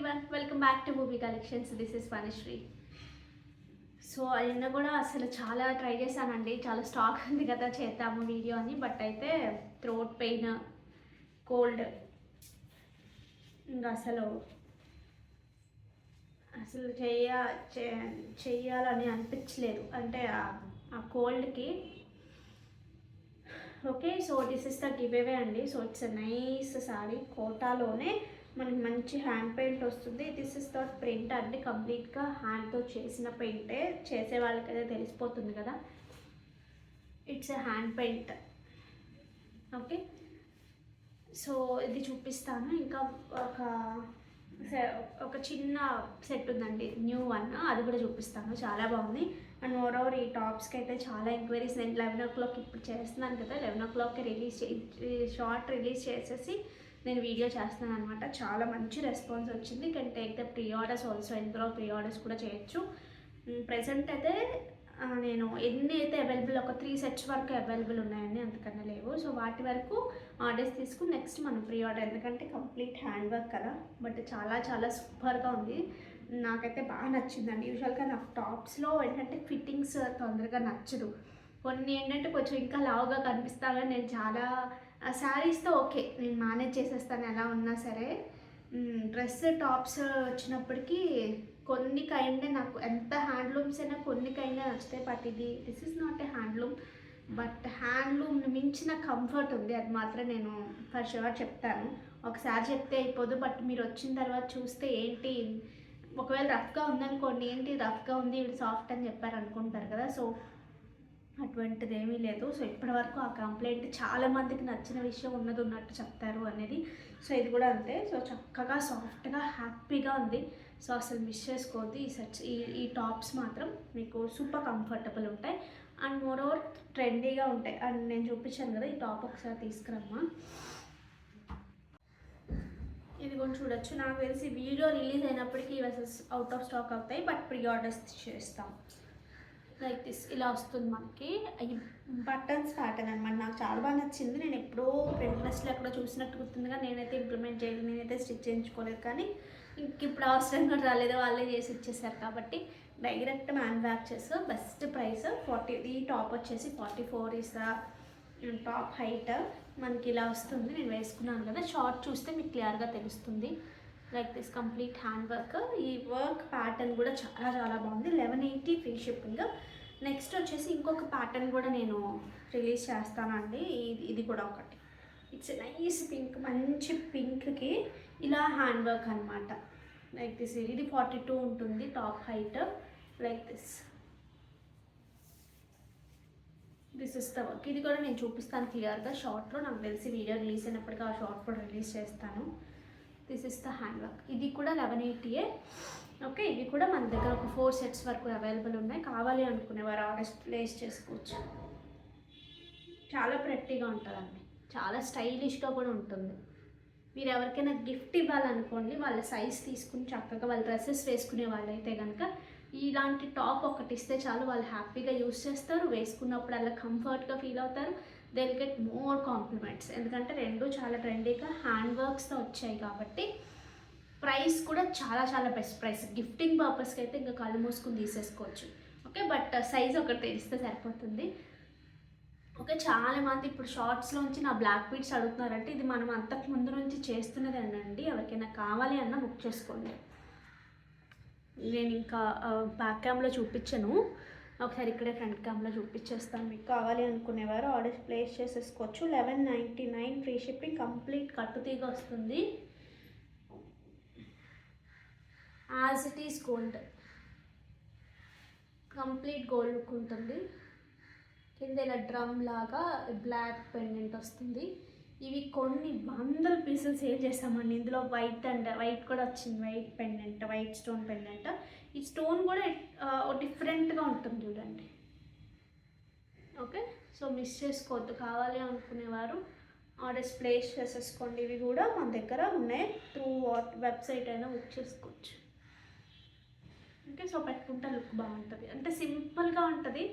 everyone, welcome back to Bhubi Collections. This is Vanishri. So నిన్న కూడా అసలు చాలా ట్రై చేశానండి, చాలా స్టాక్ ఉంది కదా చేద్దాము వీడియో అని. బట్ అయితే థ్రోట్ పెయిన్, కోల్డ్, ఇంకా అసలు అసలు చెయ్యాలని అనిపించలేదు, అంటే ఆ కోల్డ్కి. Okay, so this is the give away అండి. So it's a nice sari, కోటాలోనే మనకి మంచి హ్యాండ్ పెయింట్ వస్తుంది. దిస్ ఇస్ ద ప్రింట్ అండి, కంప్లీట్గా హ్యాండ్తో చేసిన పెయింటే. చేసే వాళ్ళకైతే తెలిసిపోతుంది కదా, it's a hand paint. Okay, so ఇది చూపిస్తాను. ఇంకా ఒక చిన్న సెట్ ఉందండి, న్యూ వన్, అది కూడా చూపిస్తాను. చాలా బాగుంది. అండ్ మోరోవర్ ఈ టాప్స్కి అయితే చాలా ఎంక్వైరీస్. నేను 11 o'clock ఇప్పుడు చేస్తున్నాను కదా, 11 o'clockకి షార్ట్ రిలీజ్ చేసేసి నేను వీడియో చేస్తున్నాను అనమాట. చాలా మంచి రెస్పాన్స్ వచ్చింది. Can take the pre orders also, ఇందులో ప్రీ ఆర్డర్స్ కూడా చేయొచ్చు. ప్రజెంట్ అయితే నేను ఎన్ని అయితే అవైలబుల్, ఒక 3 sets వరకు అవైలబుల్ ఉన్నాయండి, అంతకన్నా లేవు. సో వాటి వరకు ఆర్డర్స్ తీసుకుని నెక్స్ట్ మనం ప్రీ ఆర్డర్, ఎందుకంటే కంప్లీట్ హ్యాండ్ వర్క్ కదా. బట్ చాలా చాలా సూపర్గా ఉంది, నాకైతే బాగా నచ్చిందండి. యూజువల్గా నాకు టాప్స్లో ఏంటంటే ఫిట్టింగ్స్ తొందరగా నచ్చదు. కొన్ని ఏంటంటే కొంచెం ఇంకా లావుగా కనిపిస్తాగా, నేను చాలా శారీస్తో ఓకే, నేను మేనేజ్ చేసేస్తాను ఎలా ఉన్నా సరే. డ్రెస్ టాప్స్ వచ్చినప్పటికీ కొన్ని కైండ్ నాకు ఎంత హ్యాండ్లూమ్స్ అయినా కొన్ని కైండ్ నచ్చుతాయి. But this is not a handloom, but handloom మించిన కంఫర్ట్ ఉంది, అది మాత్రం నేను ఫర్ షూర్ చెప్తాను. ఒకసారి చెప్తే అయిపోదు, బట్ మీరు వచ్చిన తర్వాత చూస్తే ఏంటి, ఒకవేళ రఫ్గా ఉందనుకోండి, ఏంటి రఫ్గా ఉంది ఇవి సాఫ్ట్ అని చెప్పారు అనుకుంటారు కదా. సో అటువంటిది ఏమీ లేదు. సో ఇప్పటివరకు ఆ కంప్లైంట్ చాలామందికి నచ్చిన విషయం ఉన్నట్టు చెప్తారు అనేది. సో ఇది కూడా అంతే. సో చక్కగా సాఫ్ట్గా హ్యాపీగా ఉంది. సో అసలు మిస్ చేసుకోవద్దు. ఈ టాప్స్ మాత్రం మీకు సూపర్ కంఫర్టబుల్ ఉంటాయి అండ్ మోర్ ఓవర్ ట్రెండీగా ఉంటాయి. అండ్ నేను చూపించాను కదా, ఈ టాప్ ఒకసారి తీసుకురమ్మా. ఇది కూడా చూడొచ్చు. నాకు తెలిసి వీడియో రిలీజ్ అయినప్పటికీ ఇవి అవుట్ ఆఫ్ స్టాక్ అవుతాయి, బట్ ప్రీ ఆర్డర్స్ చేస్తాం. లైక్ దిస్ ఇలా వస్తుంది మనకి. ఈ బటన్స్ ప్యాటర్న్ అనమాట, నాకు చాలా బాగా నచ్చింది. నేను ఎప్పుడో ప్రింట్రెస్ట్లో ఎక్కడో చూసినట్టు గుర్తుందిగా, నేనైతే ఇంప్లిమెంట్ చేయలేదు, నేనైతే స్టిచ్ చేయించుకోలేదు. కానీ ఇంక ఇప్పుడు అవసరం కూడా రాలేదు, వాళ్ళే చేసి ఇచ్చేసారు. కాబట్టి డైరెక్ట్ మ్యానుఫ్యాక్చర్స్, బెస్ట్ ప్రైస్ 40. ఈ టాప్ వచ్చేసి 44 ఇస్ టాప్ హైట్. మనకి ఇలా వస్తుంది. నేను వేసుకున్నాను కదా, షార్ట్ చూస్తే మీకు క్లియర్గా తెలుస్తుంది. Like this complete hand work. ఈ వర్క్ ప్యాటర్న్ కూడా చాలా చాలా బాగుంది. 1180 ఫ్రీ షిప్పింగ్. నెక్స్ట్ వచ్చేసి ఇంకొక ప్యాటర్న్ కూడా నేను రిలీజ్ చేస్తానండి. ఇది కూడా ఒకటి, ఇట్స్ నైస్ పింక్, మంచి పింక్కి ఇలా హ్యాండ్ వర్క్ అనమాట. లైక్ దిస్, ఇది 42 ఉంటుంది top height. Like this is the work. ఇది కూడా నేను చూపిస్తాను క్లియర్గా షార్ట్లో. నాకు తెలిసి వీడియో రిలీజ్ అయినప్పటికీ ఆ షార్ట్ కూడా రిలీజ్ చేస్తాను. This is the hand work. ఇది కూడా 1180. ఓకే, ఇవి కూడా మన దగ్గర ఒక 4 sets వరకు అవైలబుల్ ఉన్నాయి. కావాలి అనుకునేవారు ఆర్డర్ ప్లేస్ చేసుకోవచ్చు. చాలా ప్రెట్టీగా ఉంటుందండి, చాలా స్టైలిష్గా కూడా ఉంటుంది. మీరు ఎవరికైనా గిఫ్ట్ ఇవ్వాలనుకోండి, వాళ్ళ సైజ్ తీసుకుని చక్కగా వాళ్ళ డ్రెస్సెస్ వేసుకునే వాళ్ళైతే కనుక ఇలాంటి టాప్ ఒకటి ఇస్తే చాలు, వాళ్ళు హ్యాపీగా యూస్ చేస్తారు. వేసుకున్నప్పుడు అలా కంఫర్ట్గా ఫీల్ అవుతారు. They will get more compliments. ఎందుకంటే రెండు చాలా ట్రెండీగా హ్యాండ్ వర్క్స్తో వచ్చాయి కాబట్టి ప్రైస్ కూడా చాలా చాలా బెస్ట్ ప్రైస్. గిఫ్టింగ్ పర్పస్కి అయితే ఇంకా కళ్ళు మూసుకుని తీసేసుకోవచ్చు. ఓకే, బట్ సైజ్ ఒకటి తెలిస్తే సరిపోతుంది. ఓకే, చాలామంది ఇప్పుడు షార్ట్స్లోంచి నా బ్లాక్ బీడ్స్ అడుగుతున్నారంటే, ఇది మనం అంతకు ముందు నుంచి చేస్తున్నది అనండి. ఎవరికైనా కావాలి అన్నా బుక్ చేసుకోండి. నేను ఇంకా బ్యాక్ క్యామ్లో చూపించను, ఒకసారి ఇక్కడే ఫ్రంట్ క్యామ్లో చూపించేస్తాను. మీకు కావాలి అనుకునేవారు ఆర్డర్ ప్లేస్ చేసేసుకోవచ్చు. 1199 ఫ్రీ షిప్పింగ్, కంప్లీట్ కట్టుతీగా వస్తుంది. As it is gold, complete gold look ఉంటుంది. కింద ఇలా డ్రమ్ లాగా బ్లాక్ పెండెంట్ వస్తుంది. ఇవి కొన్ని 100 పీసులు సేల్ చేసామండి. ఇందులో వైట్ కూడా వచ్చింది, white pendant, white stone pendant. ఈ స్టోన్ కూడా డిఫరెంట్గా ఉంటుంది చూడండి. ఓకే, సో మిస్ చేసుకోవద్దు. కావాలి అనుకునేవారు ఆర్డర్స్ ప్లేస్ చేసేసుకోండి. ఇవి కూడా మన దగ్గర ఉన్నాయి, త్రూ వెబ్సైట్ అయినా బుక్ చేసుకోవచ్చు. ఓకే, సో పెట్టుకుంటే లుక్ బాగుంటుంది, అంటే సింపుల్గా ఉంటుంది.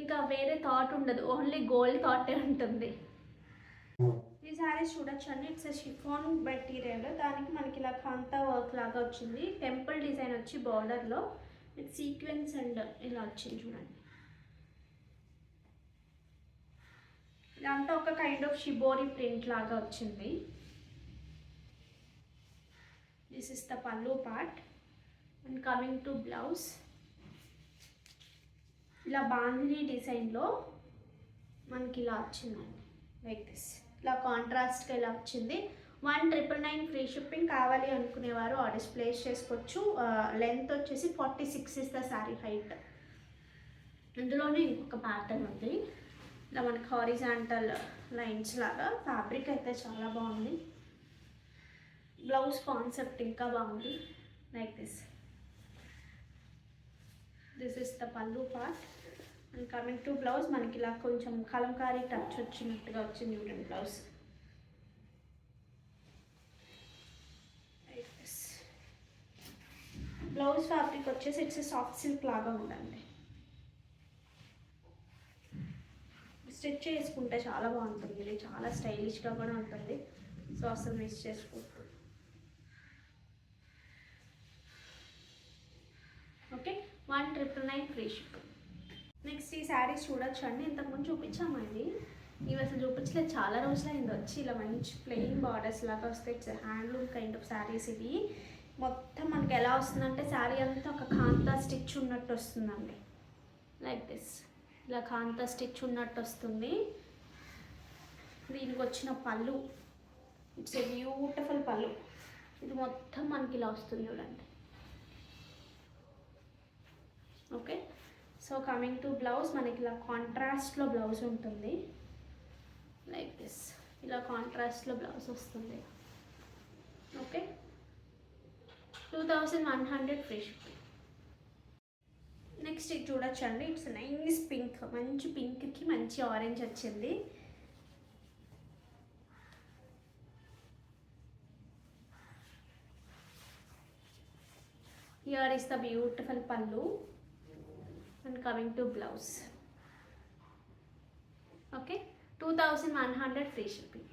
ఇంకా వేరే థాట్ ఉండదు, ఓన్లీ గోల్డ్ థాటే ఉంటుంది. ఈ శారీస్ చూడొచ్చు అండి. ఇట్స్ షిఫాన్ మెటీరియల్, దానికి మనకి ఇలా కాంతా వర్క్ లాగా వచ్చింది. టెంపుల్ డిజైన్ వచ్చి బార్డర్లో విత్ సీక్వెన్స్ అండ్ ఇలా వచ్చింది చూడండి. ఇదంతా ఒక కైండ్ ఆఫ్ షిబోరి ప్రింట్ లాగా వచ్చింది. This is the pallu part and coming to blouse. ఇలా బాందిని డిజైన్లో మనకి ఇలా వచ్చిందండి, లైక్ దిస్. ఇలా కాంట్రాస్ట్గా ఇలా వచ్చింది. 1,999 ఫ్రీ షిప్పింగ్. కావాలి అనుకునేవారు ఆర్డర్స్ ప్లేస్ చేసుకోవచ్చు. లెంత్ వచ్చేసి 46 ఇస్ ద శారీ హైట్. ఇందులోనే ఇంకొక ప్యాటర్న్ ఉంది, ఇలా మనకి హారిజాంటల్ లైన్స్ లాగా. ఫ్యాబ్రిక్ అయితే చాలా బాగుంది. బ్లౌజ్ కాన్సెప్ట్ ఇంకా బాగుంది, like this. This is the pallu part and coming to blouse. మనకి ఇలా కొంచెం కలంకారీ టచ్ వచ్చినట్టుగా వచ్చింది చూడండి బ్లౌజ్. బ్లౌజ్ ఫ్యాబ్రిక్ వచ్చేసి ఇట్స్ సాఫ్ట్ సిల్క్ లాగా ఉందండి. స్టిచ్ చేసుకుంటే చాలా బాగుంటుంది, ఇది చాలా స్టైలిష్గా కూడా ఉంటుంది. సో అసలు మిస్ చేసుకోవచ్చు. Okay, 1,999 free shipping. నెక్స్ట్ ఈ శారీస్ చూడొచ్చు అండి. ఇంతకుముందు చూపించాము ఇది, ఇవి అసలు చూపించలేదు, చాలా రోజులు అయింది వచ్చి. ఇలా మంచి ప్లెయిన్ బార్డర్స్ లాగా వస్తాయి. It's handloom kind of saris ఇవి. మొత్తం మనకి ఎలా వస్తుందంటే శారీ అంతా ఒక కాంతా స్టిచ్ ఉన్నట్టు వస్తుందండి, లైక్ దిస్. ఇలా కాంతా స్టిచ్ ఉన్నట్టు వస్తుంది. దీనికి వచ్చిన పళ్ళు, ఇట్స్ ఏ బ్యూటిఫుల్ పళ్ళు. ఇది మొత్తం మనకి ఇలా వస్తుంది చూడండి. Okay, so coming to blouse, మనకి ఇలా కాంట్రాస్ట్లో బ్లౌజ్ ఉంటుంది, లైక్ దిస్. ఇలా కాంట్రాస్ట్లో బ్లౌజ్ వస్తుంది. Okay, 2,100 free shipping. నెక్స్ట్ ఇది చూడొచ్చండి. ఇట్స్ నైస్ పింక్, మంచి పింక్కి మంచి ఆరెంజ్ వచ్చింది. హియర్ ఇస్ ద బ్యూటిఫుల్ పల్లు and coming to blouse. Okay, 2,100 free shipping.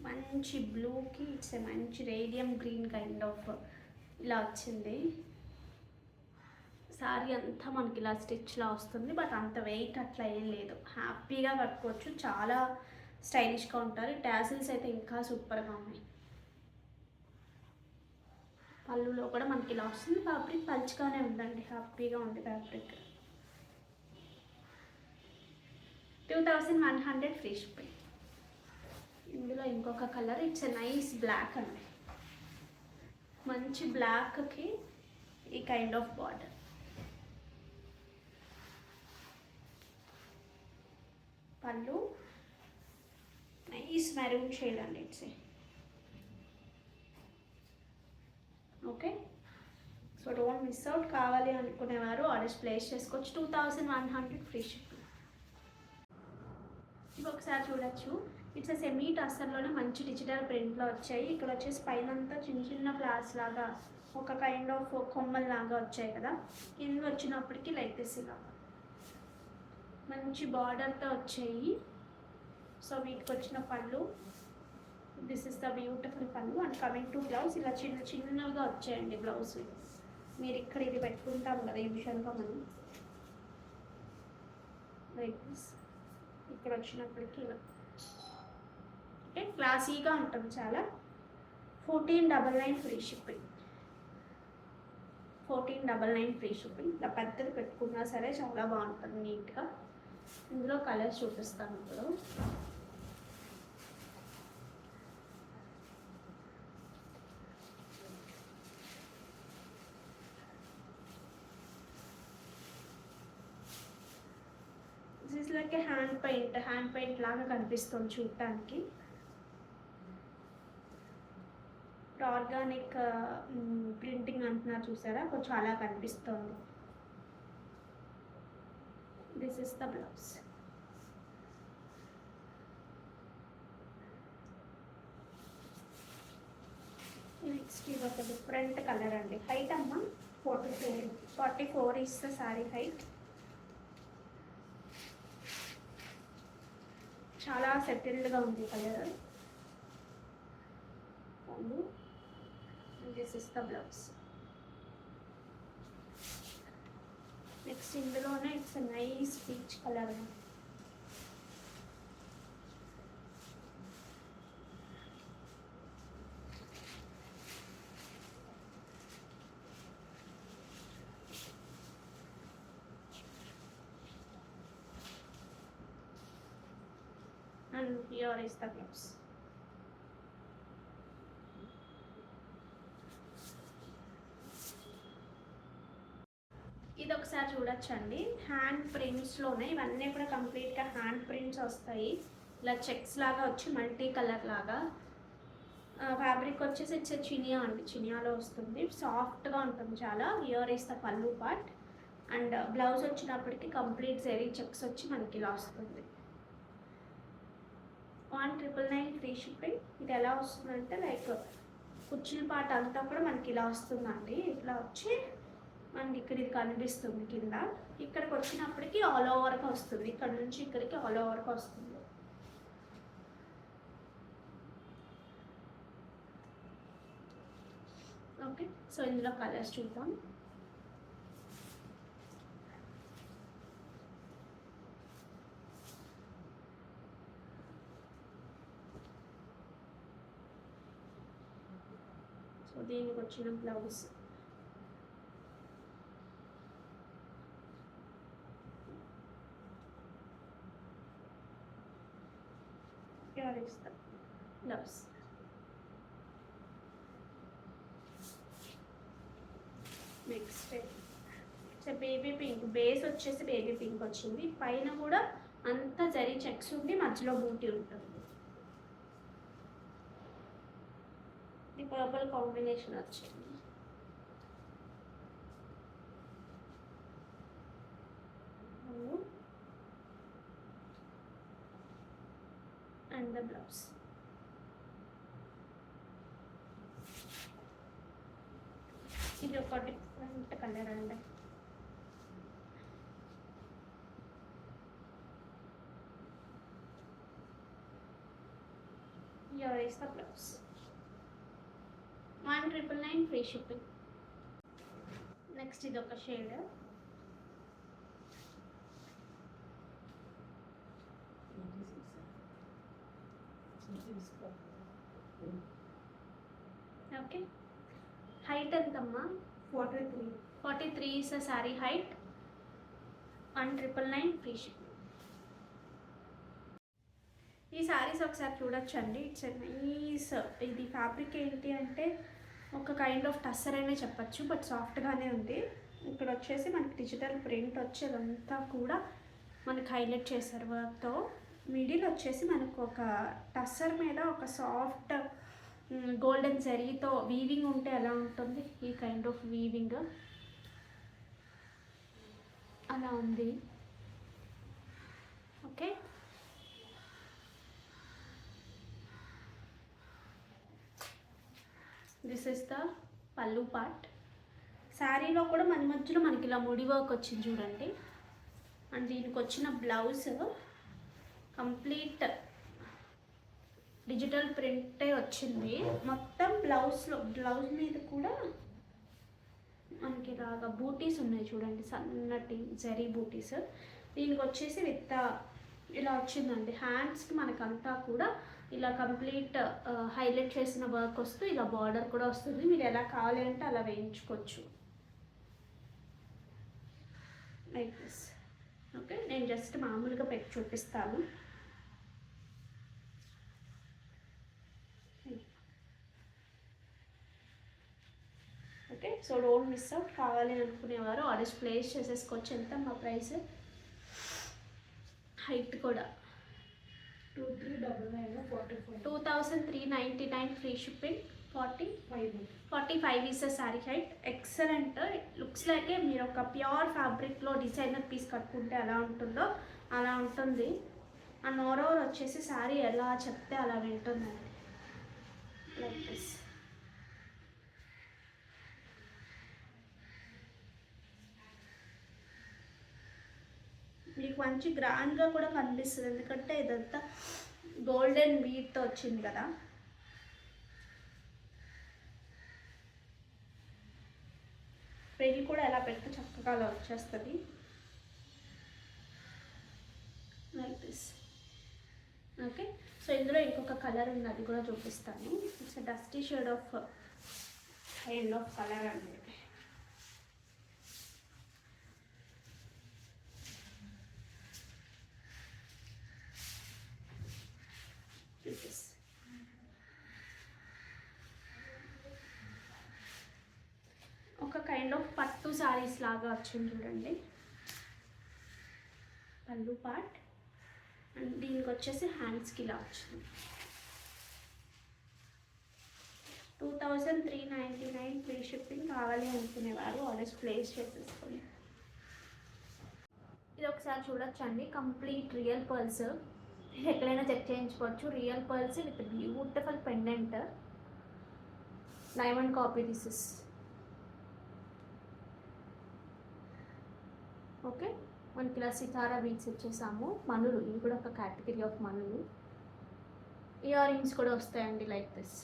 మంచి బ్లూకి ఇట్స్ మంచి రేడియం గ్రీన్ కైండ్ ఆఫ్ ఇలా వచ్చింది. శారీ అంతా మనకి ఇలా స్టిచ్లా వస్తుంది, బట్ అంత వెయిట్ అట్లా ఏం లేదు. హ్యాపీగా కట్టుకోవచ్చు, చాలా స్టైలిష్గా ఉంటారు. టాసిల్స్ అయితే ఇంకా సూపర్గా ఉన్నాయి. పళ్ళులో కూడా మనకి ఇలా వస్తుంది. ఫ్యాబ్రిక్ పల్చగానే ఉందండి, హ్యాపీగా ఉంది ఫ్యాబ్రిక్. 2,100 free shipping. ఇందులో ఇంకొక కలర్, ఇట్స్ నైస్ బ్లాక్ అండి. మంచి బ్లాక్కి ఈ కైండ్ ఆఫ్ బార్డర్. పళ్ళు నైస్ మెరూన్ షేడ్ అండి, it's. Okay, so don't miss out. కావాలి అనుకునేవారు ఆర్డర్స్ ప్లేస్ చేసుకోవచ్చు. 2,100 ఫ్రీ షిప్పింగ్. ఇంకొకసారి చూడొచ్చు. ఇట్స్ సెమీ టస్సర్లోనే మంచి డిజిటల్ ప్రింట్లో వచ్చాయి. ఇక్కడ వచ్చేసి పైన అంతా చిన్న చిన్న ఫ్లవర్స్ లాగా ఒక కైండ్ ఆఫ్ కొమ్మల్ లాగా వచ్చాయి కదా. కింద వచ్చినప్పటికీ లైక్ దిస్ ఇలా మంచి బార్డర్తో వచ్చాయి. సో వీటికి వచ్చిన పళ్ళు, దిస్ ఇస్ ద బ్యూటిఫుల్ పళ్ళు అండ్ కమింగ్ టు బ్లౌజ్. ఇలా చిన్న చిన్నగా వచ్చాయండి బ్లౌజ్. మీరు ఇక్కడ ఇది పెట్టుకుంటాం కదా యూజువల్గా మనం, లైక్ దిస్. ఇక్కడ వచ్చినప్పటికీ ఇలా అంటే క్లాసీగా ఉంటుంది చాలా. 1499 ఫ్రీ షిప్పింగ్. 1499 free shipping. ఇలా పెద్దది పెట్టుకున్నా సరే చాలా బాగుంటుంది నీట్గా. ఇందులో కలర్స్ చూపిస్తాను ఇప్పుడు. This is like A hand paint లాగా కనిపిస్తుంది చూడటానికి. ఆర్గానిక్ ప్రింటింగ్ అంటున్నారు చూసారా, కొంచెం అలా కనిపిస్తుంది. This is the blouse. Next ఇది ఒక డిఫరెంట్ కలర్ అండి. హైట్ అమ్మా 44 ఇస్ ద సారీ హైట్. చాలా సెటిల్డ్గా ఉంది colour. Pallu, this is the blouse. Next ఇందులోనే it's nice peach colour. And here is the blouse. ఇది ఒకసారి చూడొచ్చండి. హ్యాండ్ ప్రింట్స్లోనే ఇవన్నీ కూడా కంప్లీట్గా హ్యాండ్ ప్రింట్స్ వస్తాయి. ఇలా చెక్స్ లాగా వచ్చి మల్టీ కలర్ లాగా. ఫ్యాబ్రిక్ వచ్చేసి ఇట్స్ చినియా అండి, చినియాలో వస్తుంది. సాఫ్ట్గా ఉంటుంది చాలా. Here is the pallu part. And blouse వచ్చినప్పటికి కంప్లీట్ జరీ చెక్స్ వచ్చి మనకి ఇలా వస్తుంది. 1,999 ఫ్రీ షిప్పింగ్. ఇది ఎలా వస్తుందంటే లైక్ కుర్చీల పార్ట్ అంతా కూడా మనకి ఇలా వస్తుందండి. ఇట్లా వచ్చి మనకి ఇక్కడ ఇది కనిపిస్తుంది కింద. ఇక్కడికి వచ్చినప్పటికి ఆల్ ఓవర్గా వస్తుంది. ఇక్కడ నుంచి ఇక్కడికి ఆల్ ఓవర్గా వస్తుంది. ఓకే, సో ఇందులో కలర్స్ చూద్దాం. సో దీనికి వచ్చిన blouse. Here is the blouse. Next it's baby pink. Base వచ్చేసి బేబీ పింక్ వచ్చింది. పైన కూడా అంతా జరీ చెక్స్ ఉండి మధ్యలో బూటీ ఉంటుంది. ఇది పర్పుల్ కాంబినేషన్ వచ్చింది. And the blouse. ఇది ఒక డిఫరెంట్ కలర్ అండి. Here is the blouse. 1,999 free shipping. Next ఇది ఒక షేడ్. ఓకే, హైట్ ఎంతమ్మా? 43. 43 is the saree height. 1,999 free shipping. ఈ శారీస్ ఒకసారి చూడొచ్చండి. It's nice. ఇది ఫ్యాబ్రిక్ ఏంటి అంటే ఒక కైండ్ ఆఫ్ టస్సర్ అనే చెప్పచ్చు, బట్ సాఫ్ట్గానే ఉంది. ఇక్కడ వచ్చేసి మనకి డిజిటల్ ప్రింట్ వచ్చేదంతా కూడా మనకి హైలైట్ చేశారు వర్క్తో. మిడిల్ వచ్చేసి మనకు ఒక టస్సర్ మీద ఒక సాఫ్ట్ గోల్డెన్ జరీతో వీవింగ్ ఉంటే ఎలా ఉంటుంది, ఈ కైండ్ ఆఫ్ వీవింగ్ అలా ఉంది. Okay, this is the pallu part. శారీలో కూడా మన మధ్యలో మనకి ఇలా ముడి వర్క్ వచ్చింది చూడండి. అండ్ దీనికి వచ్చిన బ్లౌజ్ కంప్లీట్ డిజిటల్ ప్రింటే వచ్చింది. మొత్తం బ్లౌజ్ మీద కూడా మనకి ఇలాగా బూటీస్ ఉన్నాయి చూడండి, సన్నటి జరీ బూటీస్. దీనికి వచ్చేసి విత్ ఇలా వచ్చిందండి. హ్యాండ్స్కి మనకంతా కూడా ఇలా కంప్లీట్ హైలైట్ చేసిన వర్క్ వస్తూ ఇలా బార్డర్ కూడా వస్తుంది. మీరు ఎలా కావాలి అంటే అలా వేయించుకోవచ్చు లైక్ దిస్. ఓకే, నేను జస్ట్ మామూలుగా పెట్టి చూపిస్తాను. Okay, so don't miss out. కావాలి అనుకునేవారు ఆర్డర్స్ ప్లేస్ చేసేసుకోవచ్చు. ఎంత మా ప్రైస్? హైట్ కూడా 2,399 free shipping. 45 is the saree height. Excellent. Looks లైకే మీరు ఒక ప్యూర్ ఫ్యాబ్రిక్లో డిజైనర్ పీస్ కట్టుకుంటే ఎలా ఉంటుందో అలా ఉంటుంది. అండ్ ఓవర్ వచ్చేసి శారీ ఎలా చెప్తే అలా వింటుందండి లైక్ దిస్. మీకు మంచి గ్రాండ్గా కూడా కనిపిస్తుంది, ఎందుకంటే ఇదంతా గోల్డెన్ బీట్తో వచ్చింది కదా. పెళ్ళి కూడా ఎలా పెడితే చక్కగా అలా వచ్చేస్తుంది, లైక్ దిస్. ఓకే, సో ఇందులో ఇంకొక కలర్ ఉంది, అది కూడా చూపిస్తాను. It's dusty shade of kind of colour అండి. ఒక కైండ్ ఆఫ్ పట్టు సారీస్ లాగా వచ్చింది చూడండి, పళ్ళు పార్ట్. అండ్ దీనికి వచ్చేసి హ్యాండ్స్కి ఇలా వచ్చింది. 2399 ఫ్రీ షిప్పింగ్. కావాలి అనుకునేవారు ఆర్డర్స్ ప్లేస్ చేసేసుకోండి. ఇది ఒకసారి చూడొచ్చండి, కంప్లీట్ రియల్ పర్ల్స్. ఎక్కడైనా చెక్ చేయించుకోవచ్చు. Real pearls with beautiful pendant, diamond copy. This is okay. మనకి ఇలా సితారా బీట్స్ ఇచ్చేసాము. మనులు, ఇవి కూడా ఒక కేటగిరీ ఆఫ్ మనులు. ఇయర్ రింగ్స్ కూడా వస్తాయండి లైక్ దిస్.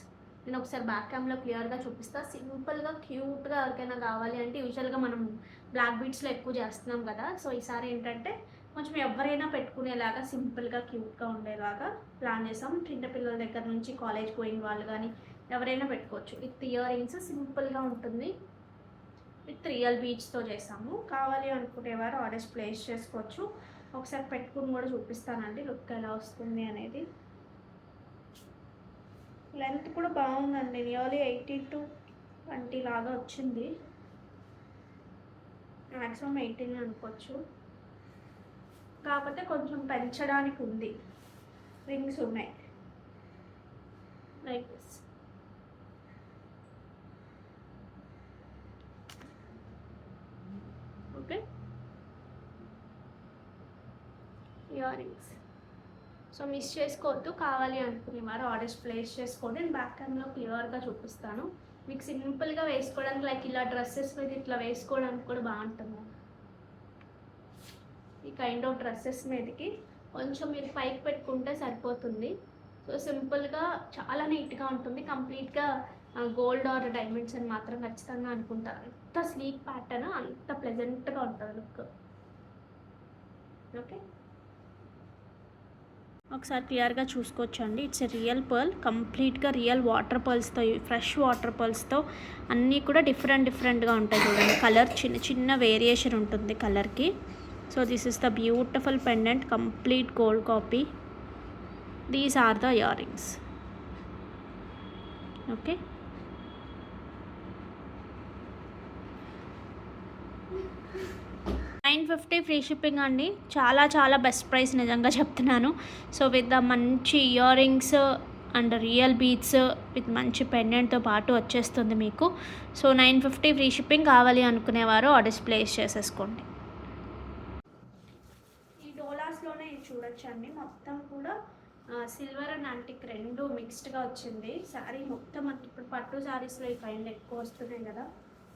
నేను ఒకసారి బ్యాక్ క్యామ్లో క్లియర్గా చూపిస్తా. సింపుల్గా క్యూట్గా ఎవరికైనా కావాలి అంటే, యూజువల్గా మనం బ్లాక్ బీట్స్లో ఎక్కువ చేస్తున్నాం కదా. సో ఈసారి ఏంటంటే కొంచెం ఎవరైనా పెట్టుకునేలాగా సింపుల్గా క్యూట్గా ఉండేలాగా ప్లాన్ చేసాం. చిన్నపిల్లల దగ్గర నుంచి కాలేజ్ గోయింగ్ వాళ్ళు కానీ ఎవరైనా పెట్టుకోవచ్చు. విత్ ఇయర్ రింగ్స్ సింపుల్గా ఉంటుంది, విత్ రియల్ బీచ్తో చేసాము. కావాలి అనుకునేవారు ఆర్డర్స్ ప్లేస్ చేసుకోవచ్చు. ఒకసారి పెట్టుకుని కూడా చూపిస్తానండి లుక్ ఎలా వస్తుంది అనేది. లెంత్ కూడా బాగుందండి, నియర్లీ 18 to 20 లాగా వచ్చింది. మ్యాక్సిమం 18 అనుకోవచ్చు, కాకపోతే కొంచెం పెంచడానికి ఉంది. రింగ్స్ ఉన్నాయి like this. Okay, ear rings. So miss చేసుకోవద్దు. కావాలి అనుకునేవారు ఆర్డర్స్ ప్లేస్ చేసుకోండి. నేను బ్యాక్ క్యామ్లో క్లియర్గా చూపిస్తాను. మీకు సింపుల్గా వేసుకోవడానికి, లైక్ ఇలా డ్రెస్సెస్ మీద ఇట్లా వేసుకోవడానికి కూడా బాగుంటుంది. ఈ కైండ్ ఆఫ్ డ్రెస్సెస్ మీదకి కొంచెం మీరు పైకి పెట్టుకుంటే సరిపోతుంది. సో సింపుల్గా చాలా నీట్గా ఉంటుంది. కంప్లీట్గా గోల్డ్ ఆర్ డైమండ్స్ అని మాత్రం ఖచ్చితంగా అనుకుంటారు. అంత స్లీక్ ప్యాటర్న్, అంత ప్లెజెంట్గా ఉంటుంది లుక్. ఓకే, ఒకసారి క్లియర్గా చూసుకోవచ్చండి. ఇట్స్ రియల్ పర్ల్, కంప్లీట్గా రియల్ వాటర్ పర్ల్స్తో, ఫ్రెష్ వాటర్ పర్ల్స్తో అన్నీ కూడా డిఫరెంట్గా ఉంటాయి చూడండి. కలర్ చిన్న చిన్న వేరియేషన్ ఉంటుంది కలర్కి. So this is the beautiful pendant, complete gold copy. These are the earrings. Okay, $950 free shipping అండి. చాలా బెస్ట్ ప్రైస్, నిజంగా చెప్తున్నాను. సో విత్ ద మంచి earrings and real beads with మంచి పెండెంట్తో పాటు వచ్చేస్తుంది మీకు. So 950 free shipping. కావాలి అనుకునేవారు ఆర్డర్స్ ప్లేస్ చేసేసుకోండి. ఈ డోలాస్లోనే చూడొచ్చండి, మొత్తం కూడా సిల్వర్ అండ్ యాంటిక్ రెండు మిక్స్డ్గా వచ్చింది. శారీ మొత్తం ఇప్పుడు పట్టు శారీస్లో ఈ కైండ్ ఎక్కువ వస్తున్నాయి కదా.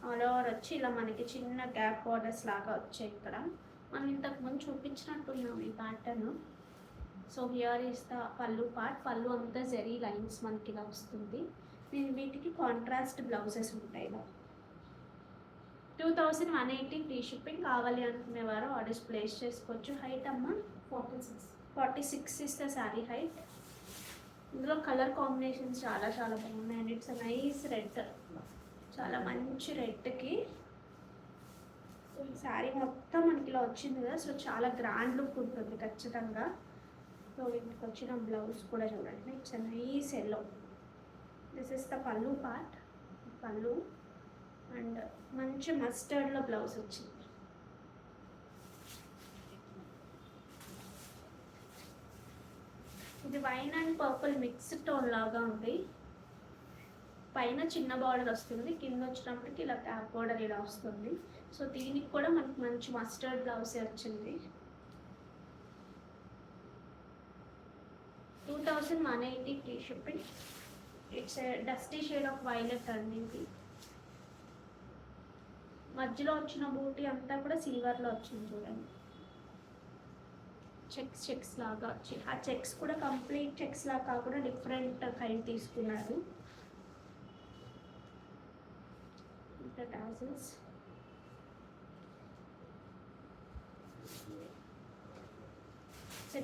ఆల్ ఓవర్ వచ్చి ఇలా మనకి చిన్న గ్యాప్ బార్డర్స్ లాగా వచ్చాయి. ఇక్కడ మనం ఇంతకుముందు చూపించినట్టున్నాం ఈ pattern. So here is the పళ్ళు పార్ట్. పళ్ళు అంతా జరీ లైన్స్ మనకి ఇలా వస్తుంది. నేను వీటికి కాంట్రాస్ట్ బ్లౌజెస్ ఉంటాయి. ఇలా 2180 ఫ్రీ షిప్పింగ్. కావాలి అనుకునేవారు ఆర్డర్స్ ప్లేస్ చేసుకోవచ్చు. హైట్ అమ్మ 46 ఇస్ ద శారీ హైట్. ఇందులో కలర్ కాంబినేషన్స్ చాలా బాగున్నాయి. అండ్ ఇట్స్ నైస్ రెడ్, చాలా మంచి రెడ్కి శారీ మొత్తం మనకి ఇలా వచ్చింది కదా. సో చాలా గ్రాండ్ లుక్ ఉంటుంది ఖచ్చితంగా. సో వీటికి వచ్చిన బ్లౌజ్ కూడా చూడండి, it's nice yellow. This is the పళ్ళు పార్ట్, పళ్ళు. అండ్ మంచి మస్టర్డ్లో బ్లౌజ్ వచ్చింది. ఇది wine and purple mixed tone లాగా ఉంది. పైన చిన్న బార్డర్ వస్తుంది, కింద వచ్చినప్పటికి ఇలా క్యాప్ బార్డర్ ఇలా వస్తుంది. సో దీనికి కూడా మనకి మంచి మస్టర్డ్ బ్లౌజే వచ్చింది. 2180 free shipping. It's dusty shade of violet అండి. ఇది మధ్యలో వచ్చిన బూటీ అంతా కూడా సిల్వర్లో వచ్చింది చూడండి. చెక్స్ లాగా వచ్చి ఆ చెక్స్ కూడా కంప్లీట్ చెక్స్ లాగా కాకుండా డిఫరెంట్ కైండ్ తీసుకున్నారు. ఇంకా టాజిల్స్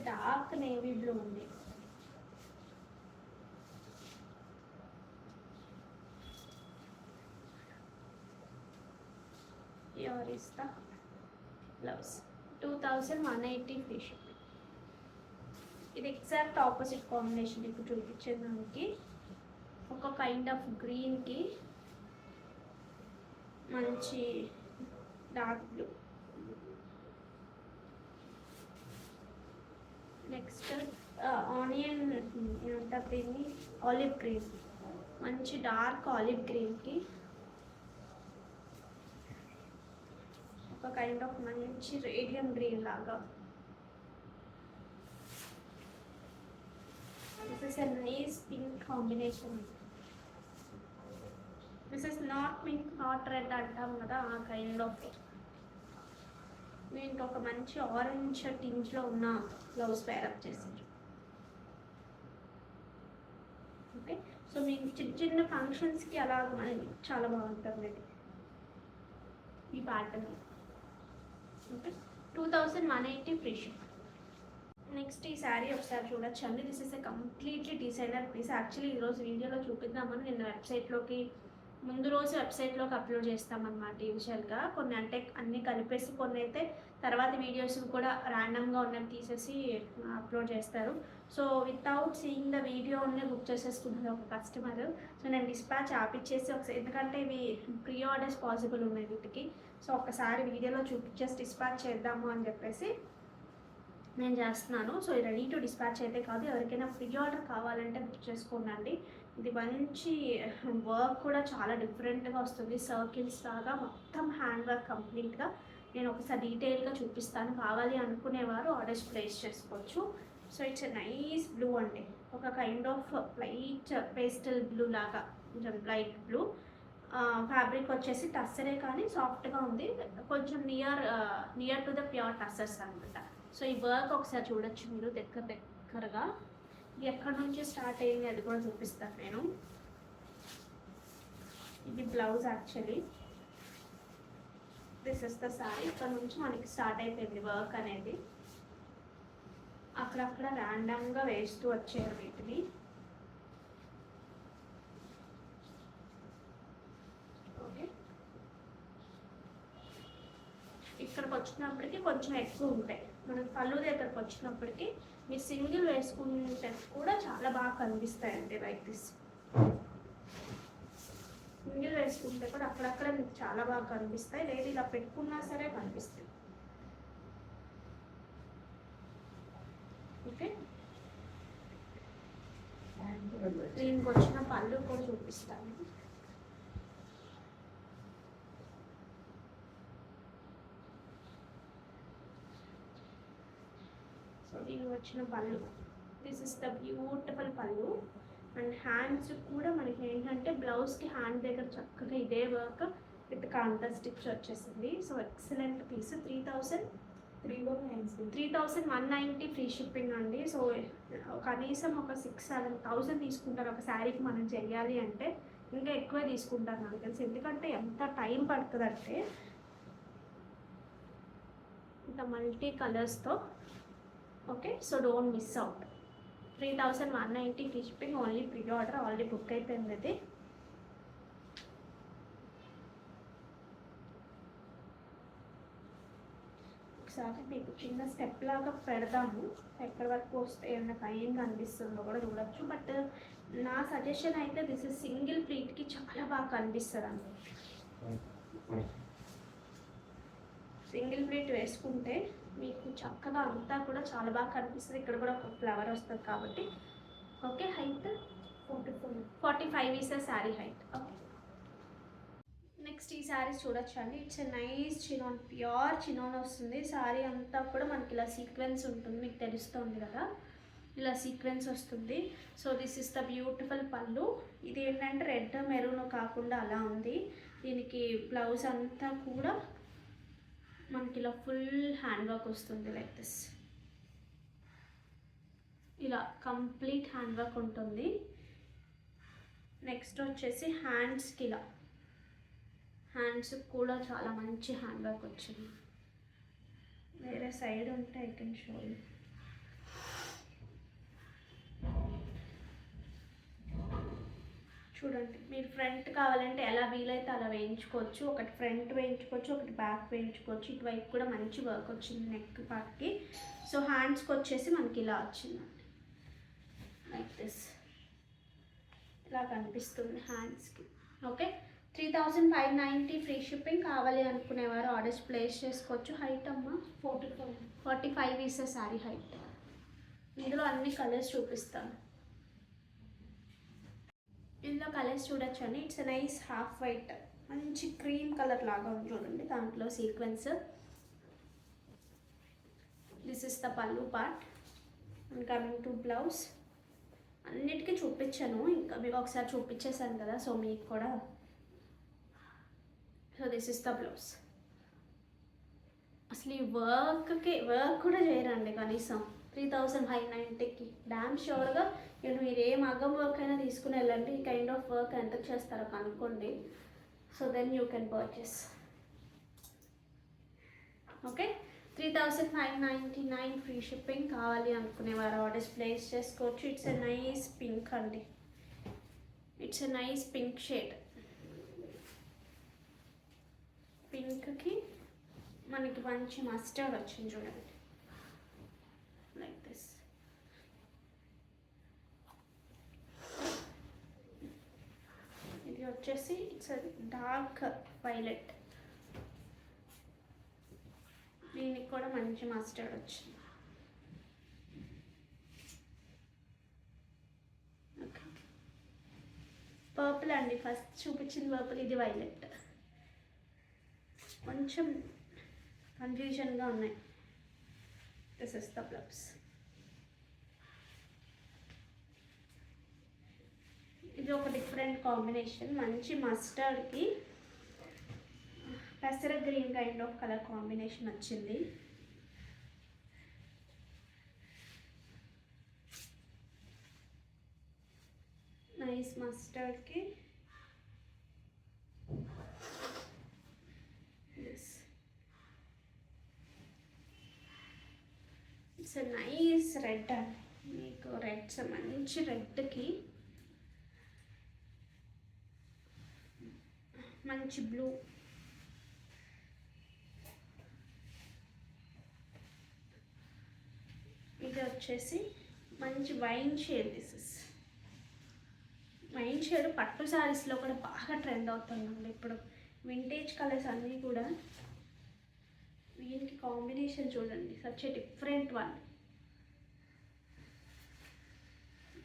డార్క్ నేవీ బ్లూ ఉంది. Here is the blouse. 2180 free shipping. ఇది ఎగ్జాక్ట్ ఆపోజిట్ కాంబినేషన్ ఇప్పుడు చూపించే దానికి. ఒక కైండ్ ఆఫ్ గ్రీన్కి మంచి డార్క్ బ్లూ. నెక్స్ట్ ఆనియన్ ఏమంటారు దీన్ని, ఆలివ్ గ్రీన్, మంచి డార్క్ ఆలివ్ గ్రీన్కి ఒక కైండ్ ఆఫ్ మంచి రేడియం గ్రీన్ లాగా. This is a nice pink combination. This is not pink not red అంటాం కదా, ఆ కైండ్ ఆఫ్. దీనికి ఒక మంచి ఆరెంజ్ టింజ్లో ఉన్న బ్లౌజ్ పేరప్ చేశారు. ఓకే, సో మీకు చిన్న చిన్న ఫంక్షన్స్కి అలా చాలా బాగుంటుంది ఇది ఈ pattern. Okay, 2180 free ship. Next ఈ శారీ ఒకసారి చూడొచ్చు అండి. This is a completely designer piece. Actually ఈరోజు వీడియోలో చూపిద్దామని నేను వెబ్సైట్లోకి ముందు రోజు వెబ్సైట్లోకి అప్లోడ్ చేస్తామన్నమాట. యూజువల్గా కొన్ని అంటే అన్నీ కలిపేసి, కొన్ని అయితే తర్వాత వీడియోస్ కూడా ర్యాండమ్గా ఉన్నవి తీసేసి అప్లోడ్ చేస్తారు. So without seeing the video ఉన్న బుక్ చేసేసుకున్నారు ఒక కస్టమర్. సో నేను డిస్పాచ్ ఆపిచ్చేసి ఒకసారి, ఎందుకంటే ఇవి ప్రీ ఆర్డర్స్ పాసిబుల్ ఉన్నాయి వీటికి, సో ఒకసారి వీడియోలో చూపించేసి డిస్పాచ్ చేద్దాము అని చెప్పేసి నేను చేస్తున్నాను. సో రెడీ టు డిస్పాచ్ అయితే కాదు, ఎవరికైనా ప్రీ ఆర్డర్ కావాలంటే బుక్ చేసుకోండి. ఇది మంచి వర్క్ కూడా చాలా డిఫరెంట్గా వస్తుంది, సర్కిల్స్ లాగా మొత్తం హ్యాండ్ వర్క్ కంప్లీట్గా. నేను ఒకసారి డీటెయిల్గా చూపిస్తాను, కావాలి అనుకునేవారు ఆర్డర్స్ ప్లేస్ చేసుకోవచ్చు. So it's a nice blue అండి, ఒక kind of light pastel blue లాగా, కొంచెం లైట్ బ్లూ. ఫ్యాబ్రిక్ వచ్చేసి టస్సరే కానీ సాఫ్ట్గా ఉంది, కొంచెం near to the pure tussars అనమాట. సో ఈ వర్క్ ఒకసారి చూడొచ్చు మీరు దగ్గరగా. ఎక్కడి నుంచి స్టార్ట్ అయ్యింది అది కూడా చూపిస్తాను నేను. ఇది blouse actually. This is the sari. ఇక్కడ నుంచి మనకి స్టార్ట్ అయిపోయింది వర్క్ అనేది. అక్కడక్కడ ర్యాండమ్గా వేస్తూ వచ్చారు వీటిని. ఓకే, ఇక్కడికి వచ్చినప్పటికీ కొంచెం ఎక్కువ ఉంటాయి. మనకు పళ్ళు దగ్గరకు వచ్చినప్పటికీ మీరు సింగిల్ వేసుకుంటే కూడా చాలా బాగా కనిపిస్తాయండి. లైక్ దిస్ సింగిల్ వేసుకుంటే కూడా అక్కడక్కడ మీకు చాలా బాగా కనిపిస్తాయి, లేదు ఇలా పెట్టుకున్నా సరే కనిపిస్తాయి. ఓకే, దీనికి వచ్చిన పళ్ళు కూడా చూపిస్తాను. దీనికి వచ్చిన పళ్ళు, దిస్ ఇస్ ద బ్యూటిఫుల్ పళ్ళు. అండ్ హ్యాండ్స్ కూడా మనకి ఏంటంటే బ్లౌజ్కి హ్యాండ్ దగ్గర చక్కగా ఇదే వర్క్ విత్ కాంతా స్టిచ్ వచ్చేసింది. So excellent piece. 3190 free shipping అండి. సో కనీసం ఒక 6-7,000 తీసుకుంటారు ఒక శారీకి మనం చెయ్యాలి అంటే. ఇంకా ఎక్కువే తీసుకుంటారు నాకు తెలిసి, ఎందుకంటే ఎంత టైం పడుతుందంటే. ఇంత మల్టీ కలర్స్తో. Okay, so don't miss out. 3190 free shipping, only pre order, already book అయిపోయింది అది. ఒకసారి మీకు చిన్న స్టెప్ లాగా పెడదాము, ఎక్కడి వరకు వస్తే ఏమైనా పైన అనిపిస్తుందో కూడా చూడొచ్చు. బట్ నా సజెషన్ అయితే దిస్ ఇస్ సింగిల్ ప్లీట్కి చాలా బాగా కనిపిస్తుంది అండి. సింగిల్ ప్లీట్ వేసుకుంటే మీకు చక్కగా అంతా కూడా చాలా బాగా కనిపిస్తుంది. ఇక్కడ కూడా ఒక ఫ్లవర్ వస్తుంది కాబట్టి. Okay, height 45 is sari height. Okay, next ఈ శారీస్ చూడొచ్చు అండి. It's a nice chinon, pure chinon వస్తుంది. శారీ అంతా కూడా మనకి ఇలా సీక్వెన్స్ ఉంటుంది, మీకు తెలుస్తుంది కదా, ఇలా సీక్వెన్స్ వస్తుంది. So this is the beautiful పళ్ళు. ఇది ఏంటంటే రెడ్ మెరూన్ కాకుండా అలా ఉంది. దీనికి బ్లౌజ్ అంతా కూడా మనకి ఇలా ఫుల్ హ్యాండ్ వర్క్ వస్తుంది లైక్ దిస్. ఇలా కంప్లీట్ హ్యాండ్ వర్క్ ఉంటుంది. నెక్స్ట్ వచ్చేసి హ్యాండ్స్కి ఇలా హ్యాండ్స్ కూడా చాలా మంచి హ్యాండ్ వర్క్ వచ్చింది. వేరే సైడ్ ఉంటే ఐ కెన్ షో యూ. చూడండి, మీరు ఫ్రంట్ కావాలంటే ఎలా వీలైతే అలా వేయించుకోవచ్చు. ఒకటి ఫ్రంట్ వేయించుకోవచ్చు, ఒకటి బ్యాక్ వేయించుకోవచ్చు. ఇటువైపు కూడా మంచి వర్క్ వచ్చింది నెక్ పార్ట్కి. సో హ్యాండ్స్కి వచ్చేసి మనకి ఇలా వచ్చిందండి, లైక్ దిస్, ఇలా కనిపిస్తుంది హ్యాండ్స్కి. Okay, 3590 free shipping. కావాలి అనుకునేవారు ఆర్డర్స్ ప్లేస్ చేసుకోవచ్చు. హైట్ అమ్మ 45 ఈస్ శారీ హైట్. ఇందులో అన్ని కలర్స్ చూపిస్తాను. ఇందులో కలర్స్ చూడొచ్చు అండి. ఇట్స్ నైస్ హాఫ్ వైట్, మంచి క్రీమ్ కలర్ లాగా ఉంది చూడండి. దాంట్లో sequence. This is the pallu part. And coming to blouse. అన్నిటికీ చూపించాను, ఇంకా మీకు ఒకసారి చూపించేసాను కదా, సో మీకు కూడా. So this is the blouse. అసలు ఈ వర్క్ కూడా చేయరండి కనీసం 3590కి. డామ్ షూర్గా మీరు ఏ మగ్గం వర్క్ అయినా తీసుకుని వెళ్ళండి, ఈ కైండ్ ఆఫ్ వర్క్ ఎంత చేస్తారో కనుక్కోండి. So then you can purchase. Okay, 3599 free shipping. కావాలి అనుకునేవారు ఆర్డర్స్ ప్లేస్ చేసుకోవచ్చు. ఇట్స్ ఎ నైస్ పింక్ అండి. It's a nice pink shade. పింక్కి మనకి మంచి మస్టర్డ్ వచ్చింది చూడండి, లైక్ దిస్. ఇది వచ్చేసి ఇట్స్ డార్క్ వైలెట్. దీనికి కూడా మంచి మస్టర్డ్ వచ్చింది. ఓకే, పర్పుల్ అండి, ఫస్ట్ చూపించింది పర్పుల్, ఇది వైలెట్. కొంచెం కన్ఫ్యూజన్గా ఉన్నాయి. This is the blouse. ఇది ఒక డిఫరెంట్ కాంబినేషన్, మంచి మస్టర్డ్కి పెసర green kind of colour combination వచ్చింది. నైస్ మస్టర్డ్కి ఇట్స్ నైస్ రెడ్ అండి. మీకు రెడ్స్ మంచి రెడ్కి మంచి బ్లూ. ఇది వచ్చేసి మంచి wine shade. This is wine shade. పట్టు శారీస్లో కూడా బాగా ట్రెండ్ అవుతుందండి ఇప్పుడు. వింటేజ్ కలర్స్ అన్నీ కూడా. దీనికి కాంబినేషన్ చూడండి, such a different one.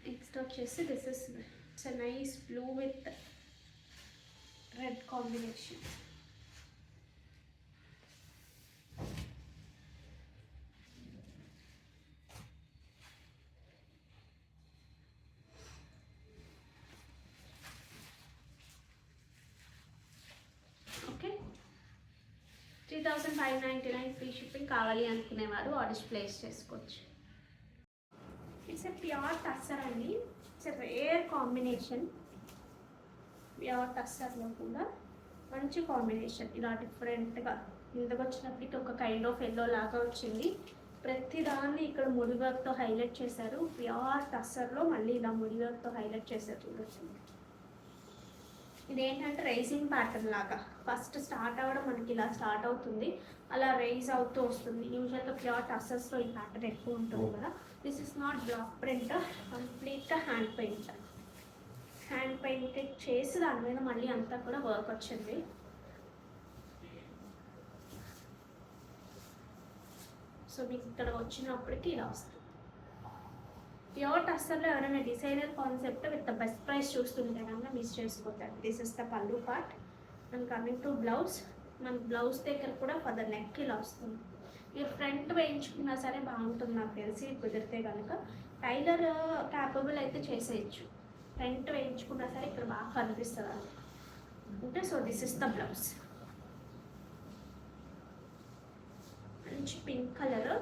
Next వచ్చేసి this is it's a nice blue with red combination. Okay, 3599 free shipping. కావాలి అనుకునేవారు ఆర్డర్స్ ప్లేస్ చేసుకోవచ్చు. ఇట్స్ ఎ ప్యూర్ టస్సర్ అండి. It's a rare combination. Pure టస్సర్లో కూడా మంచి కాంబినేషన్. ఇలా డిఫరెంట్గా ఇందుకు వచ్చినప్పటికీ ఒక కైండ్ ఆఫ్ ఎల్లో లాగా వచ్చింది. ప్రతి దాన్ని ఇక్కడ ముడి వర్క్తో హైలైట్ చేశారు. ప్యూర్ టస్సర్లో మళ్ళీ ఇలా ముడి వర్క్తో హైలైట్ చేశారు చూడొచ్చు. ఇదేంటంటే రైజింగ్ ప్యాటర్న్ లాగా. ఫస్ట్ స్టార్ట్ అవ్వడం మనకి ఇలా స్టార్ట్ అవుతుంది, అలా రైజ్ అవుతూ వస్తుంది. యూజువల్గా ప్యూర్ టస్సర్స్లో ఈ ప్యాటర్న్ ఎక్కువ ఉంటుంది కదా. This is not block print, కంప్లీట్గా హ్యాండ్ పెయింట్. హ్యాండ్ పెయింటెడ్ చేసి దాని మీద మళ్ళీ అంతా కూడా వర్క్ వచ్చింది. సో మీకు ఇక్కడ వచ్చినప్పటికీ ఇలా వస్తుంది. ప్యూర్ టస్సర్లో ఎవరైనా designer concept with the best price చూస్తుంటే కనుక miss చేసుకోతారు. This is the pallu part. And coming to blouse. మన బ్లౌజ్ దగ్గర కూడా ఫర్ నెక్ ఇలా వస్తుంది. మీరు ఫ్రంట్ వేయించుకున్నా సరే బాగుంటుంది నాకు తెలిసి, కుదిరితే కనుక. టైలర్ క్యాపబుల్ అయితే చేసేయచ్చు. ఫ్రంట్ వేయించుకున్నా సరే ఇక్కడ బాగా కనిపిస్తుంది అంటే. So this is the blouse. మంచి పింక్ కలర్.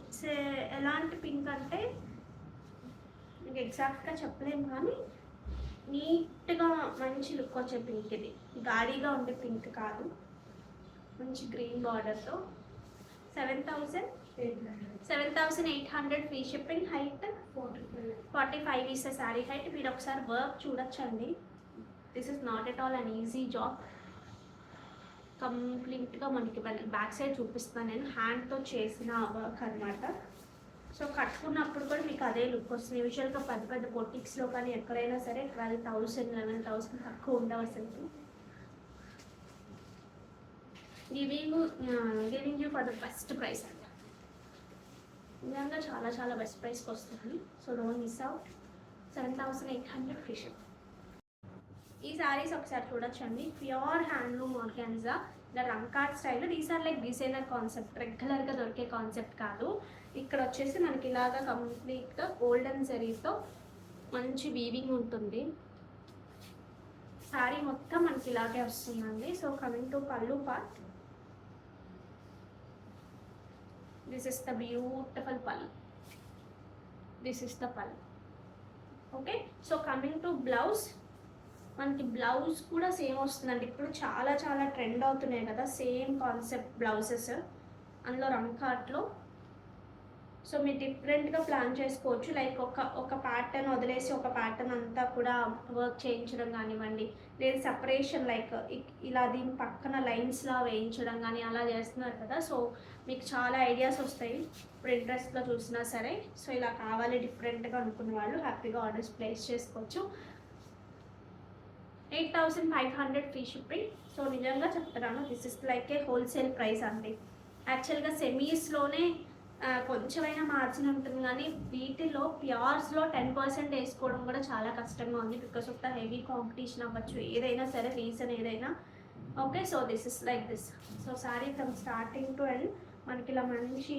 ఇట్స్ ఎలాంటి పింక్ అంటే మీకు ఎగ్జాక్ట్గా చెప్పలేము కానీ నీట్గా మంచి లుక్ వచ్చే పింక్ ఇది. గాడిగా ఉండే పింక్ కాదు, మంచి గ్రీన్ బార్డర్తో. 7,800 free shipping. Height 45 is sari height. మీరు ఒకసారి వర్క్ చూడొచ్చండి. This is not at all an easy job. కంప్లీట్గా మనకి బ్యాక్ సైడ్ చూపిస్తాను నేను, హ్యాండ్తో చేసిన వర్క్ అనమాట. సో కట్టుకున్నప్పుడు కూడా మీకు అదే లుక్ వస్తుంది. యూజువల్గా పెద్ద పెద్ద బొటిక్స్లో కానీ ఎక్కడైనా సరే 12,000 11,000 తక్కువ ఉండవు అసలు. Giving you for the best price అంట. నిజంగా చాలా చాలా బెస్ట్ ప్రైస్కి వస్తుంది. So don't miss out. 7,800 free ship. ఈ శారీస్ ఒకసారి చూడొచ్చండి. ప్యూర్ హ్యాండ్లూమ్ ఆర్గాన్జా, ఇలా Rangkat style. These are like designer concept, రెగ్యులర్గా దొరికే కాన్సెప్ట్ కాదు. ఇక్కడ వచ్చేసి మనకి ఇలాగా కంప్లీట్గా గోల్డెన్ జరీతో మంచి వీవింగ్ ఉంటుంది. శారీ మొత్తం మనకి ఇలాగే వస్తుందండి. సో కమింగ్ టు పళ్ళు part, this is the beautiful పళ్ళు. దిస్ ఇస్ ద పళ్ళు. Okay, so coming to blouse, మనకి బ్లౌజ్ కూడా సేమ్ వస్తుందండి. ఇప్పుడు చాలా చాలా ట్రెండ్ అవుతున్నాయి కదా సేమ్ కాన్సెప్ట్ బ్లౌజెస్, అందులో రంకాట్లో. సో మీరు డిఫరెంట్గా ప్లాన్ చేసుకోవచ్చు. లైక్ ఒక ప్యాటర్న్ వదిలేసి ఒక ప్యాటర్న్ అంతా కూడా వర్క్ చేయించడం కానివ్వండి, లేదా సపరేషన్ లైక్ ఇలా దీని పక్కన లైన్స్లా వేయించడం కానీ అలా చేస్తున్నారు కదా. సో మీకు చాలా ఐడియాస్ వస్తాయి ఇప్పుడు ఇంట్రెస్ట్లో చూసినా సరే. సో ఇలా కావాలి డిఫరెంట్గా అనుకున్న వాళ్ళు హ్యాపీగా ఆర్డర్స్ ప్లేస్ చేసుకోవచ్చు. 8,500 ఫ్రీ షిప్పింగ్. సో నిజంగా చెప్తున్నాను, this is like A wholesale price అండి. యాక్చువల్గా సెమీస్లోనే కొంచెమైనా మార్జిన్ ఉంటుంది, కానీ వీటిలో ప్యూర్స్లో 10% వేసుకోవడం కూడా చాలా కష్టంగా ఉంది. Because of the heavy competition అవ్వచ్చు, ఏదైనా సరే రీజన్ ఏదైనా. Okay, so this is like this. So sari from starting to end మనకి ఇలా మంచి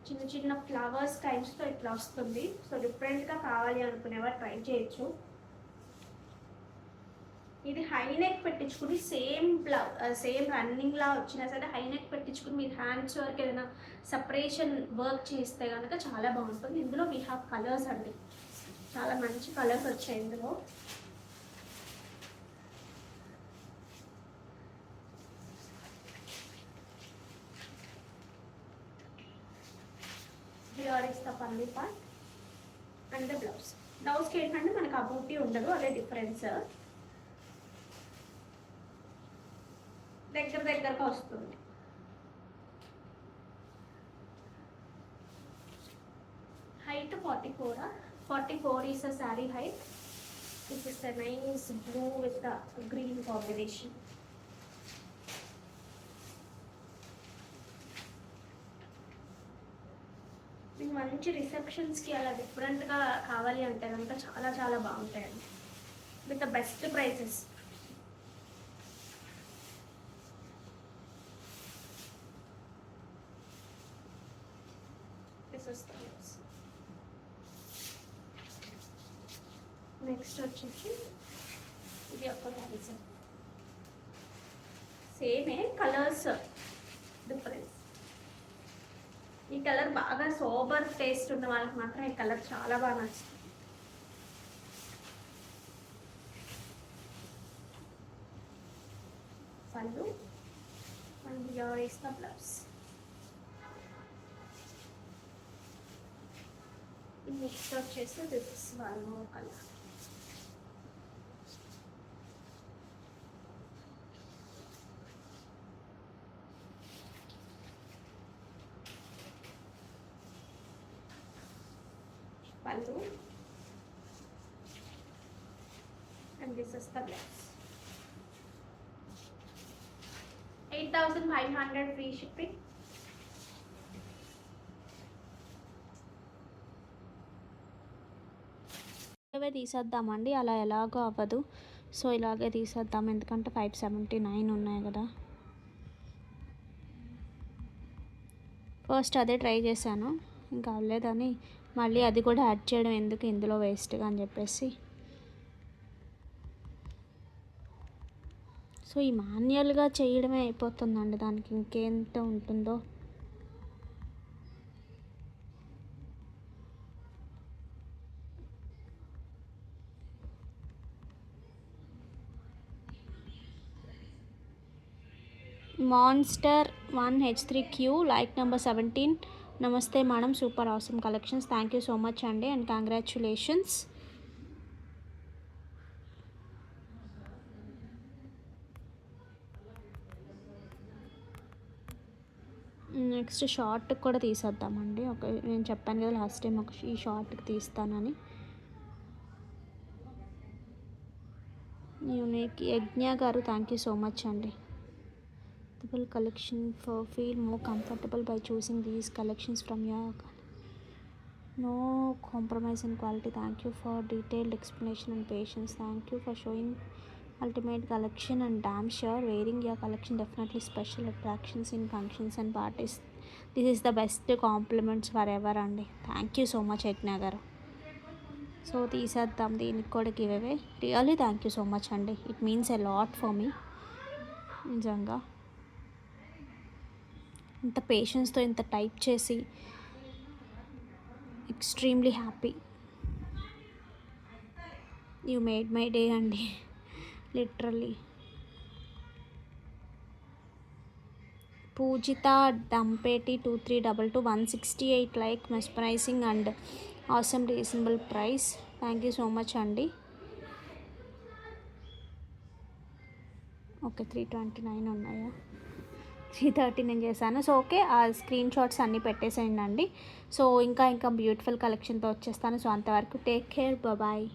చిన్న చిన్న ఫ్లవర్స్ టైప్స్తో ఇట్లా వస్తుంది. సో డిఫరెంట్గా కావాలి అనుకునేవారు ట్రై చేయొచ్చు. ఇది హై నెక్ పెట్టించుకుని సేమ్ రన్నింగ్లా వచ్చినా సరే హై నెక్ పెట్టించుకుని మీరు హ్యాండ్స్ వరకు ఏదైనా సపరేషన్ వర్క్ చేస్తే కనుక చాలా బాగుంటుంది. ఇందులో వీ హ్యావ్ కలర్స్ అండి, చాలా మంచి కలర్స్ వచ్చాయి ఇందులో. హియర్ ఇస్ ద పల్లి పార్ట్ అండ్ ద బ్లౌజ్. బ్లౌజ్కి ఏంటంటే మనకు ఆ బూటీ ఉండదు, అదే డిఫరెన్స్. దగ్గరగా వస్తుంది. Height 44 is a saree height. This is a nice blue with the green combination. మీకు మంచి రిసెప్షన్స్కి అలా డిఫరెంట్గా కావాలి అంటే కనుక చాలా చాలా బాగుంటాయండి, with the best prices. Next వచ్చేసి ఇది ఒక డిజైన్, సేమే కలర్స్ డిఫరెన్స్. ఈ కలర్ బాగా సోబర్ టేస్ట్ ఉన్న వాళ్ళకి మాత్రం ఈ కలర్ చాలా బాగా నచ్చుతుంది. Pallu and here is the blouse. Next వచ్చేసి this is one more colour. Pallu and this is the blouse. 8,500 free shipping. ఇవే తీసేద్దామండి, అలా ఎలాగో అవ్వదు. సో ఇలాగే తీసేద్దాం, ఎందుకంటే 579 ఉన్నాయి కదా. ఫస్ట్ అదే ట్రై చేశాను, ఇంకా అవ్వలేదని మళ్ళీ అది కూడా యాడ్ చేయడం ఎందుకు ఇందులో వేస్ట్గా అని చెప్పేసి. సో ఈ మాన్యువల్గా చేయడమే అయిపోతుందండి, దానికి ఇంకెంత ఉంటుందో. Monster 1H3Q like number 17. నమస్తే madam, super awesome collections, thank you so much అండి అండ్ కంగ్రాచులేషన్స్. నెక్స్ట్ షార్ట్ కూడా తీసేద్దామండి. నేను చెప్పాను కదా లాస్ట్ టైం ఈ షార్ట్కి తీస్తానని. యూనిక్ యజ్ఞ గారు, థ్యాంక్ యూ సో మచ్ అండి. collection for feel more comfortable by choosing these collections from your no compromise in quality. Thank you for detailed explanation and patience. Thank you for showing ultimate collection and damn sure wearing your collection definitely special attractions in functions and parties. This is the best compliments forever అండి. Thank you so much Yagna garu. So తీసేద్దాం, దీనికి కూడా give away. Really thank you so much అండి, it means a lot for me. నిజంగా ఇంత పేషెన్స్తో ఇంత type చేసి ఎక్స్ట్రీమ్లీ happy. You made my day అండి, literally. Pujitha Dampeti 2322 168 like mesmerizing and awesome reasonable price. Thank you so much అండి. ఓకే 329 ఉన్నాయా, 330 నేను చేశాను. సో ఓకే, ఆ స్క్రీన్ షాట్స్ అన్నీ పెట్టేసేయండి అండి. సో ఇంకా బ్యూటిఫుల్ కలెక్షన్తో వచ్చేస్తాను. సో అంతవరకు టేక్ కేర్, బాయ్.